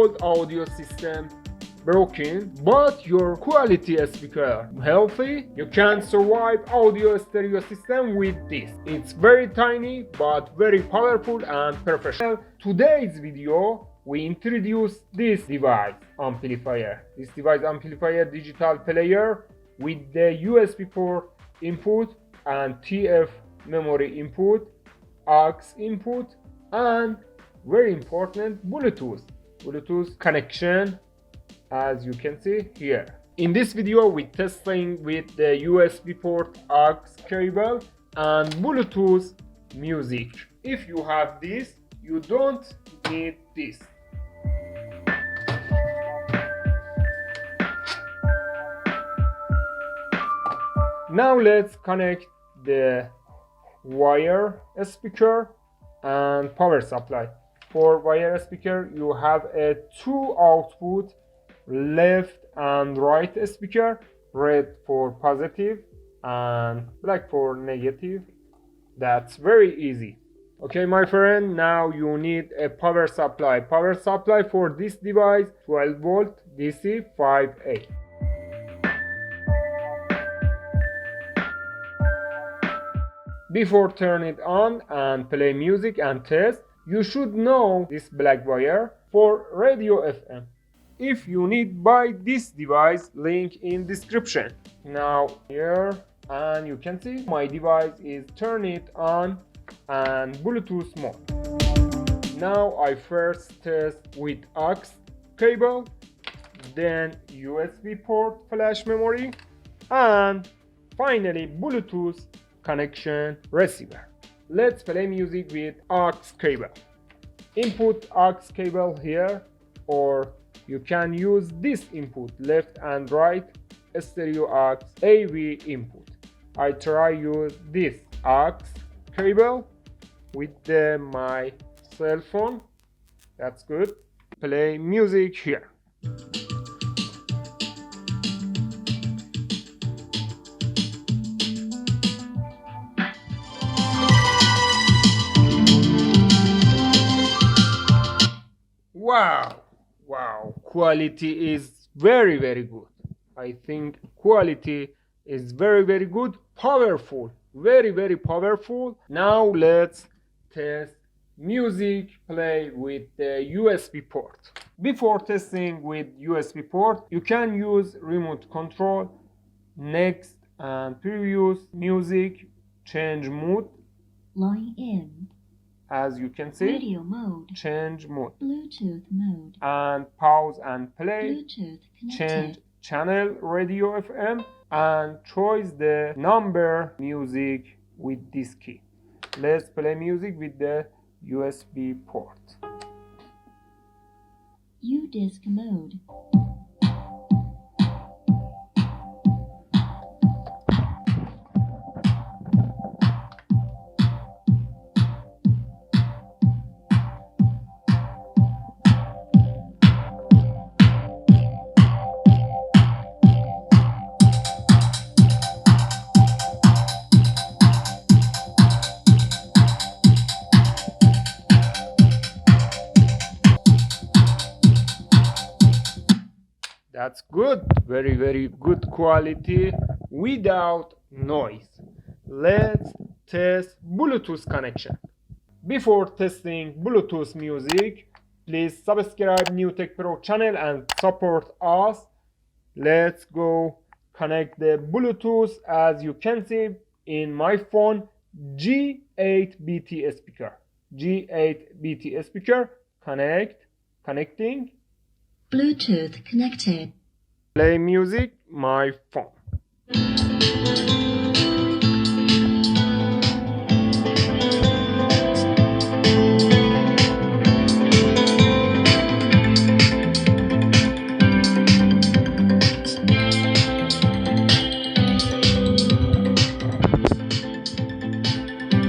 old audio system broken, but your quality speaker healthy, you can survive audio stereo system with this. It's very tiny but very powerful and professional. Today's video we introduce this device amplifier. This device amplifier digital player with the USB port input and TF memory input, aux input, and very important Bluetooth connection, as you can see here. In this video we're testing with the USB port, aux cable, and Bluetooth music. If you have this, you don't need this. Now let's connect the wire speaker and power supply. For wire speaker you have a two output, left and right speaker, red for positive and black for negative. That's very easy. Okay my friend, now you need a power supply. Power supply for this device 12 volt DC 5A. Before turn it on and play music and test, you should know this black wire for radio FM. If you need buy this device, link in description. Now here, and you can see my device is turn it on and Bluetooth mode. Now I first test with aux cable, then USB port flash memory, and finally Bluetooth connection receiver. Let's play music with aux cable. Input aux cable here, or you can use this input, left and right stereo aux AV input. I try use this aux cable with my cell phone. That's good. Play music here. Wow, quality is very good. I think quality is very good, powerful, very powerful. Now let's test music play with the USB port. Before testing with USB port, you can use remote control, next and previous music, change mood, line in, as you can see, radio mode, change mode, Bluetooth mode, and pause and play, Bluetooth connected, change channel radio FM, and choose the number music with this key. Let's play music with the USB port. U-disc mode, That's good, very good quality without noise. Let's test Bluetooth connection. Before testing Bluetooth music, please subscribe new Tec Pro channel and support us. Let's go connect the Bluetooth. As you can see in my phone, G8 BT speaker. G8 BT speaker connecting. Bluetooth connected. Play music, my phone.